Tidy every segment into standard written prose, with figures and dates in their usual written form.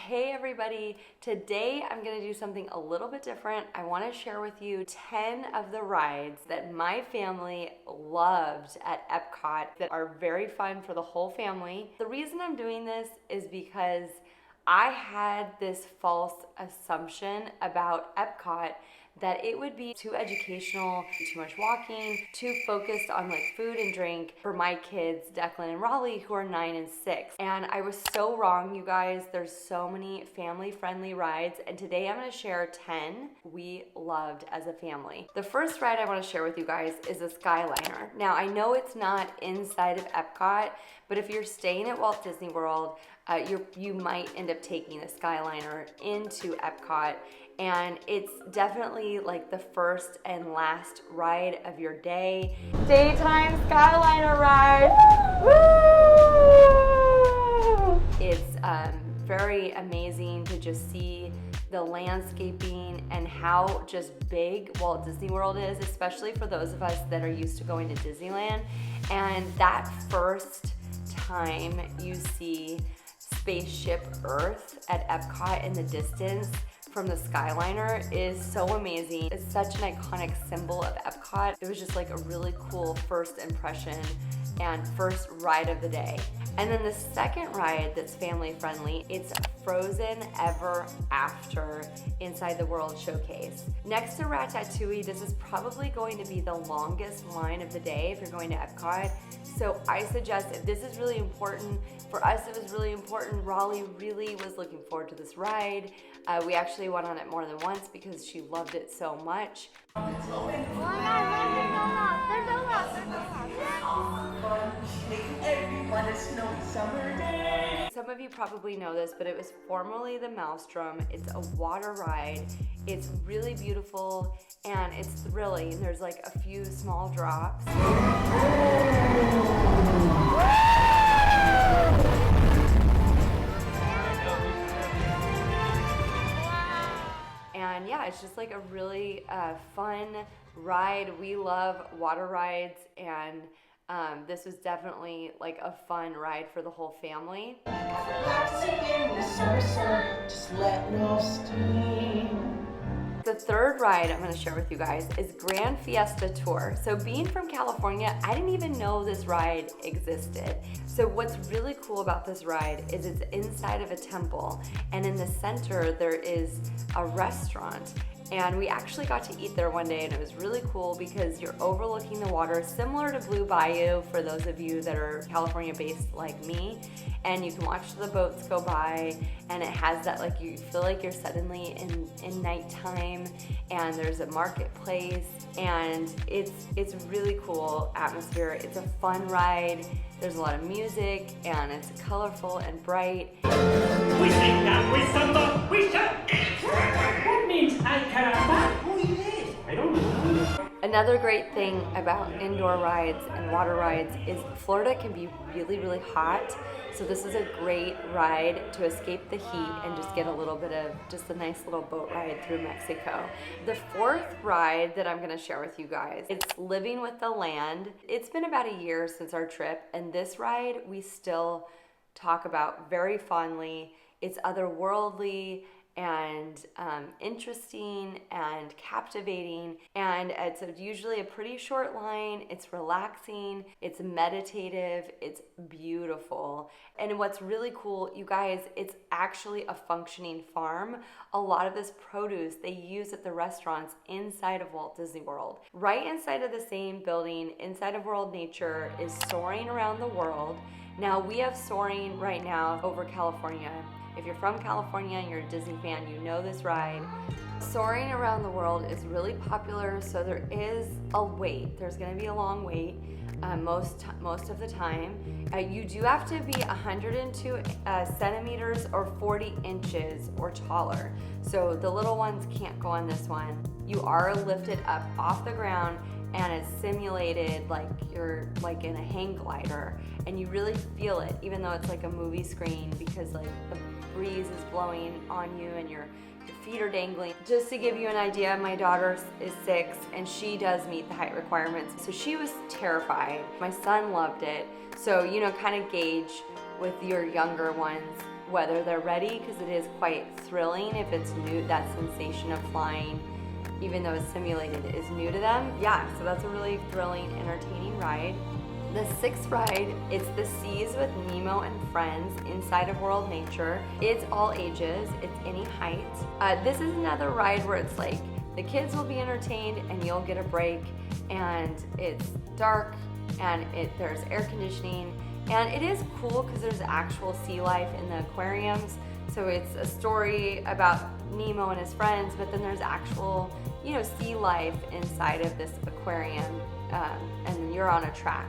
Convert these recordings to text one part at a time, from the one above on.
Hey everybody, today I'm going to do something a little bit different. I want to share with you 10 of the rides that my family loved at Epcot that are very fun for the whole family. The reason I'm doing this is because I had this false assumption about Epcot that it would be too educational, too much walking, too focused on like food and drink for my kids, Declan and Raleigh, who are 9 and 6. And I was so wrong, you guys. There's so many family-friendly rides, and today I'm gonna share 10 we loved as a family. The first ride I wanna share with you guys is a Skyliner. Now, I know it's not inside of Epcot, but if you're staying at Walt Disney World, you might end up taking the Skyliner into Epcot, and it's definitely like the first and last ride of your day. Daytime Skyliner ride! Woo! It's very amazing to just see the landscaping and how just big Walt Disney World is, especially for those of us that are used to going to Disneyland. And that first time you see Spaceship Earth at Epcot in the distance from the Skyliner is so amazing. It's such an iconic symbol of Epcot. It was just like a really cool first impression and first ride of the day. And then the second ride that's family friendly, it's Frozen Ever After inside the World Showcase. Next to Ratatouille, this is probably going to be the longest line of the day if you're going to Epcot. So I suggest, if this is really important, for us it was really important. Raleigh really was looking forward to this ride. We actually went on it more than once because she loved it so much. Some of you probably know this, but it was formerly the Maelstrom. It's a water ride. It's really beautiful and it's thrilling. There's like a few small drops. And yeah, it's just like a really fun ride. We love water rides, and this was definitely like a fun ride for the whole family. The third ride I'm going to share with you guys is Grand Fiesta Tour. So being from California, I didn't even know this ride existed. So what's really cool about this ride is it's inside of a temple, and in the center there is a restaurant. And we actually got to eat there one day, and it was really cool because you're overlooking the water, similar to Blue Bayou for those of you that are California based like me. And you can watch the boats go by, and it has that, like, you feel like you're suddenly in nighttime, and there's a marketplace, and it's really cool atmosphere. It's a fun ride. There's a lot of music, and it's colorful and bright. We sing that we samba, we shout. What means I care about who you is? I don't know. Another great thing about indoor rides and water rides is Florida can be really, really hot. So this is a great ride to escape the heat and just get a little bit of just a nice little boat ride through Mexico. The fourth ride that I'm gonna share with you guys, it's Living with the Land. It's been about a year since our trip, and this ride we still talk about very fondly. It's otherworldly and interesting and captivating, and it's usually a pretty short line. It's relaxing, it's meditative, it's beautiful. And what's really cool, you guys, it's actually a functioning farm. A lot of this produce they use at the restaurants inside of Walt Disney World. Right inside of the same building, inside of World Nature, is Soaring Around the World. Now we have Soaring right now over California. If you're from California and you're a Disney fan, you know this ride. Soaring Around the World is really popular, so there is a wait. There's gonna be a long wait most of the time. You do have to be 102 centimeters or 40 inches or taller. So the little ones can't go on this one. You are lifted up off the ground, and it's simulated like you're like in a hang glider, and you really feel it, even though it's like a movie screen, because like the breeze is blowing on you and your feet are dangling. Just to give you an idea, my daughter is 6 and she does meet the height requirements, so she was terrified. My son loved it. So, you know, kind of gauge with your younger ones whether they're ready, because it is quite thrilling if it's new. That sensation of flying, even though it's simulated, is new to them. Yeah, so that's a really thrilling, entertaining ride. The sixth ride, it's the Seas with Nemo and Friends inside of World Nature. It's all ages, it's any height. This is another ride where it's like the kids will be entertained and you'll get a break, and it's dark and there's air conditioning, and it is cool because there's actual sea life in the aquariums. So it's a story about Nemo and his friends, but then there's actual, you know, sea life inside of this aquarium, and you're on a track.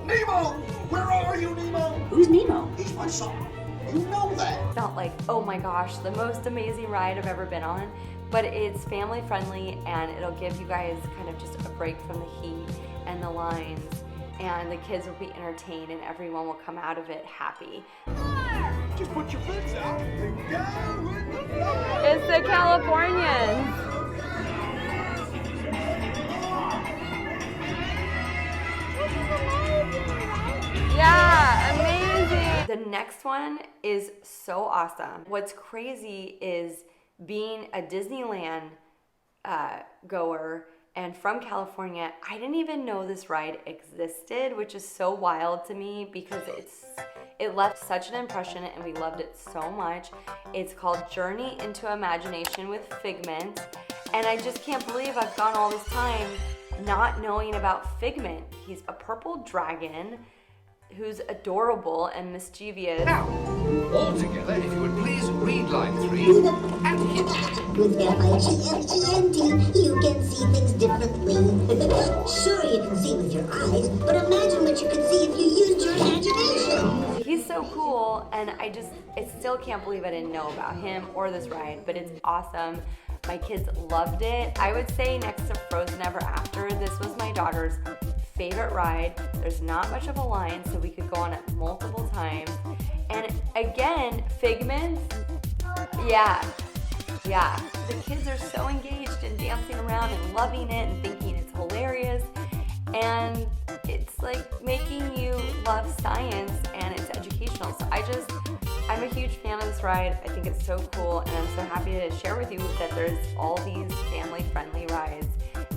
Nemo! Where are you, Nemo? Who's Nemo? He's my son. You know that. It's not like, oh my gosh, the most amazing ride I've ever been on, but it's family friendly and it'll give you guys kind of just a break from the heat and the lines, and the kids will be entertained and everyone will come out of it happy. Just put your fence out and go with the flow. It's the Californians. Yeah, amazing. The next one is so awesome. What's crazy is being a Disneyland goer and from California, I didn't even know this ride existed, which is so wild to me because it left such an impression and we loved it so much. It's called Journey into Imagination with Figment, and I just can't believe I've gone all this time not knowing about Figment. He's a purple dragon who's adorable and mischievous. Now, all together, if you would please read line 3 and hit it. With F-I-G-M-G-M-T, you can see things differently. Sure, you can see with your eyes, but imagine what you could see if you used your imagination. He's so cool, and I still can't believe I didn't know about him or this ride, but it's awesome. My kids loved it. I would say next to Frozen Ever After, this was my daughter's favorite ride. There's not much of a line, so we could go on it multiple times. And again, Figment, yeah. The kids are so engaged and dancing around and loving it and thinking it's hilarious. And it's like making you love science, and it's educational. So I'm a huge fan of this ride. I think it's so cool, and I'm so happy to share with you that there's all these family-friendly rides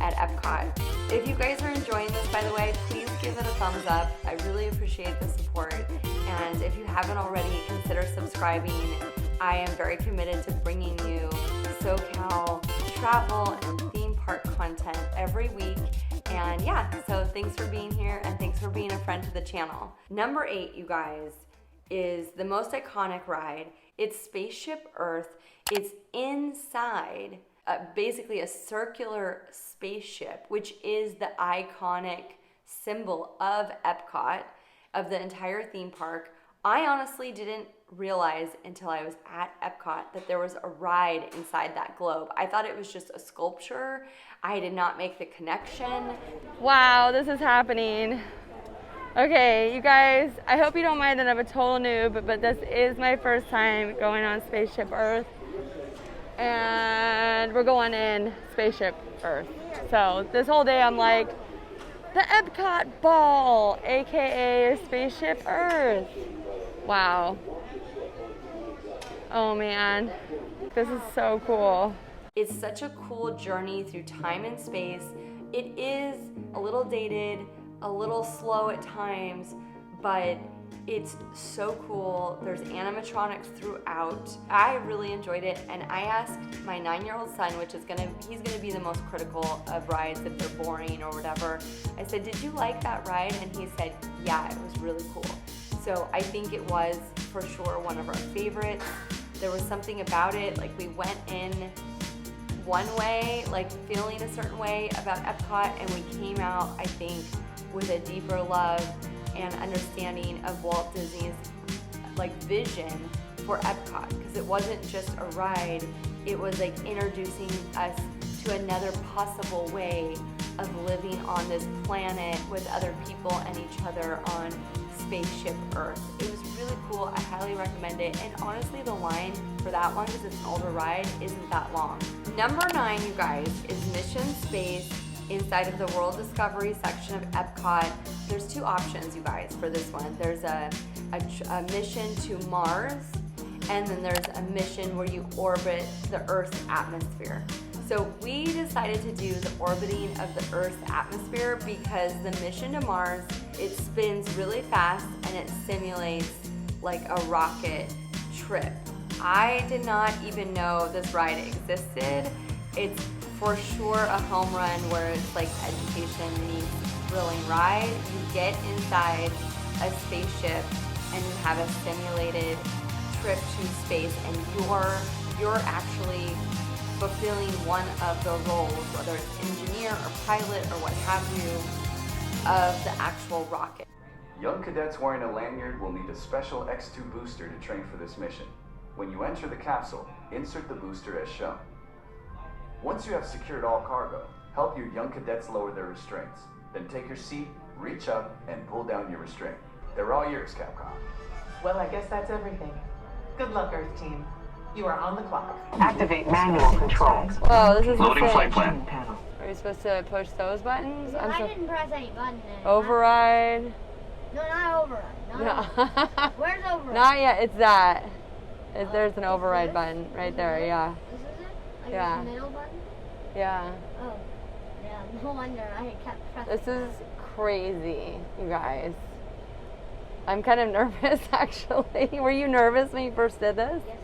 at Epcot. If you guys are enjoying this, by the way, please give it a thumbs up. I really appreciate the support. And if you haven't already, consider subscribing. I am very committed to bringing you SoCal travel and theme park content every week. And yeah, so thanks for being here and thanks for being a friend to the channel. Number 8, you guys, is the most iconic ride. It's Spaceship Earth. It's inside basically a circular spaceship, which is the iconic symbol of Epcot, of the entire theme park. I honestly didn't realize until I was at Epcot that there was a ride inside that globe. I thought it was just a sculpture. I did not make the connection. Wow, this is happening. Okay, you guys, I hope you don't mind that I'm a total noob, but this is my first time going on Spaceship Earth. And we're going in Spaceship Earth. So this whole day I'm like, the Epcot Ball, AKA Spaceship Earth. Wow. Oh man, this is so cool. It's such a cool journey through time and space. It is a little dated, a little slow at times, but it's so cool. There's animatronics throughout. I really enjoyed it, and I asked my 9-year-old son, he's gonna be the most critical of rides if they're boring or whatever. I said, did you like that ride? And he said, yeah, it was really cool. So I think it was for sure one of our favorites. There was something about it, like we went in one way, like feeling a certain way about Epcot, and we came out, I think, with a deeper love and understanding of Walt Disney's vision for Epcot, because it wasn't just a ride, it was like introducing us to another possible way of living on this planet with other people and each other on Spaceship Earth. It was really cool. I highly recommend it, and honestly the line for that one, because it's an older ride, isn't that long. Number 9, you guys, is Mission Space inside of the World Discovery section of Epcot. There's 2 options, you guys, for this one. There's a mission to Mars, and then there's a mission where you orbit the Earth's atmosphere. So we decided to do the orbiting of the Earth's atmosphere because the mission to Mars, it spins really fast and it simulates like a rocket trip. I did not even know this ride existed. It's for sure a home run where it's like education meets thrilling ride. You get inside a spaceship and you have a simulated trip to space, and you're actually fulfilling one of the roles, whether it's engineer or pilot or what have you, of the actual rocket. Young cadets wearing a lanyard will need a special X2 booster to train for this mission. When you enter the capsule, insert the booster as shown. Once you have secured all cargo, help your young cadets lower their restraints. Then take your seat, reach up, and pull down your restraint. They're all yours, Capcom. Well, I guess that's everything. Good luck, Earth Team. You are on the clock. Activate manual controls. Whoa, this is Loading insane. flight plan. Are you supposed to push those buttons? No, I didn't press any button. Override. No, not override. No. Where's override? Not yet, it's that. There's an override button right there, yeah. This is it? Like Yeah. this middle button? Yeah. Oh. Yeah, no wonder I kept pressing. This is crazy, you guys. I'm kind of nervous, actually. Were you nervous when you first did this? Yes,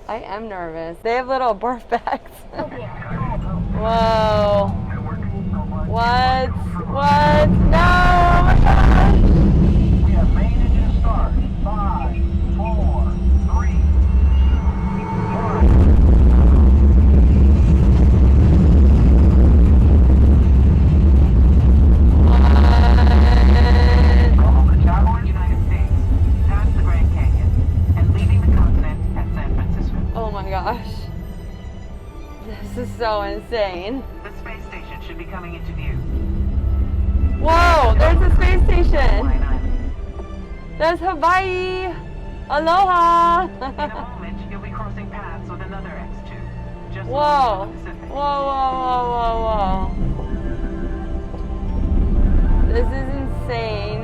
I was. I am nervous. They have little barf bags. Okay. Whoa. What? What? No! Oh my gosh! We have main engine start. 5, 4, 3, 2, 1. Follow the Travel United States, past the Grand Canyon, and leaving the continent at San Francisco. Oh my gosh. This is so insane. The space station should be coming into view. Whoa, there's a space station. Hawaiian Island. There's Hawaii. Aloha. In a moment, you'll be crossing paths with another X2. Just Whoa. off the Pacific. Whoa, whoa, whoa, whoa, whoa. This is insane.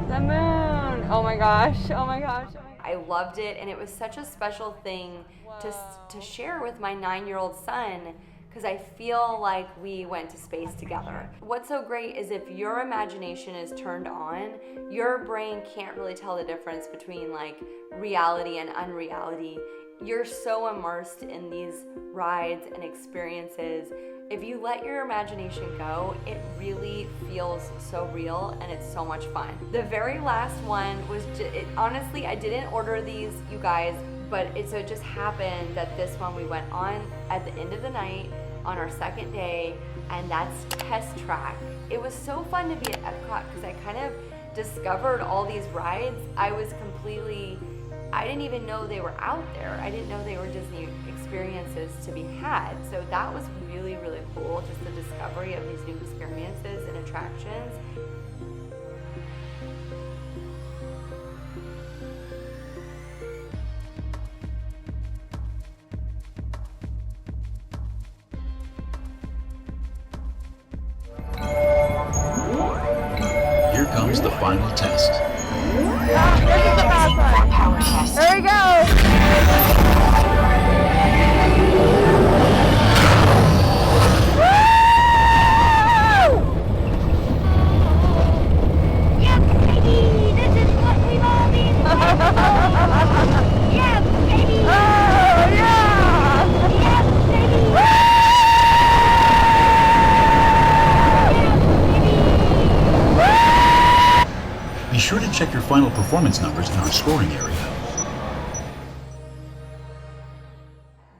The moon. Oh my gosh. Oh my gosh. I loved it, and it was such a special thing to share with my 9-year-old son, because I feel like we went to space together. What's so great is if your imagination is turned on, your brain can't really tell the difference between like reality and unreality. You're so immersed in these rides and experiences. If you let your imagination go, it really feels so real and it's so much fun. The very last one was, honestly, I didn't order these, you guys, but it just happened that this one we went on at the end of the night on our second day, and that's Test Track. It was so fun to be at Epcot because I kind of discovered all these rides. I didn't even know they were out there. I didn't know they were Disney experiences to be had. So that was really, really cool, just the discovery of these new experiences and attractions. Here comes the final test. There we go. Yep, baby! This is what we've all been waiting for! Yep, baby! Oh, yeah! Yep, baby! Be sure to check your final performance numbers in our scoring area.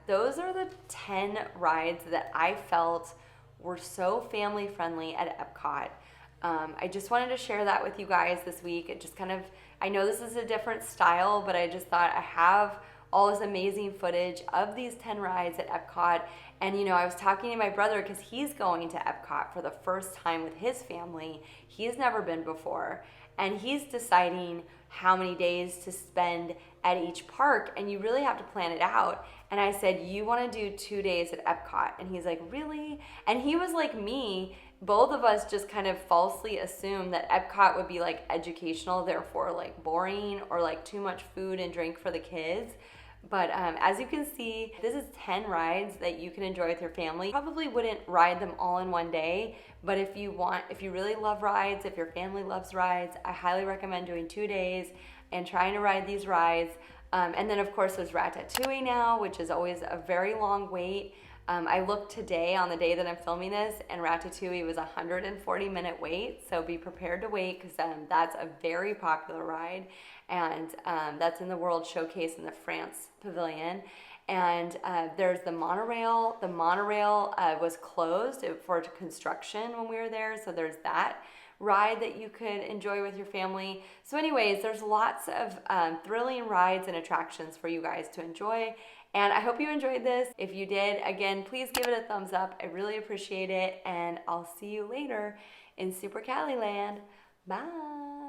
Those are the 10 rides that I felt were so family friendly at Epcot. I just wanted to share that with you guys this week. It just kind of, I know this is a different style, but I just thought I have all this amazing footage of these 10 rides at Epcot. And I was talking to my brother because he's going to Epcot for the first time with his family. He's never been before. And he's deciding how many days to spend at each park, and you really have to plan it out. And I said, you want to do 2 days at Epcot? And he's like, really? And he was like me, both of us just kind of falsely assumed that Epcot would be like educational, therefore like boring or like too much food and drink for the kids. But as you can see, this is 10 rides that you can enjoy with your family. Probably wouldn't ride them all in one day, but if you really love rides, if your family loves rides, I highly recommend doing 2 days and trying to ride these rides. And then of course there's Ratatouille now, which is always a very long wait. I looked today on the day that I'm filming this, and Ratatouille was a 140-minute wait, so be prepared to wait because that's a very popular ride, and that's in the World Showcase in the France Pavilion. And there's the monorail. The monorail was closed for construction when we were there, so there's that ride that you could enjoy with your family. So anyways, there's lots of thrilling rides and attractions for you guys to enjoy. And I hope you enjoyed this. If you did, again, please give it a thumbs up. I really appreciate it. And I'll see you later in Super Cali Land. Bye.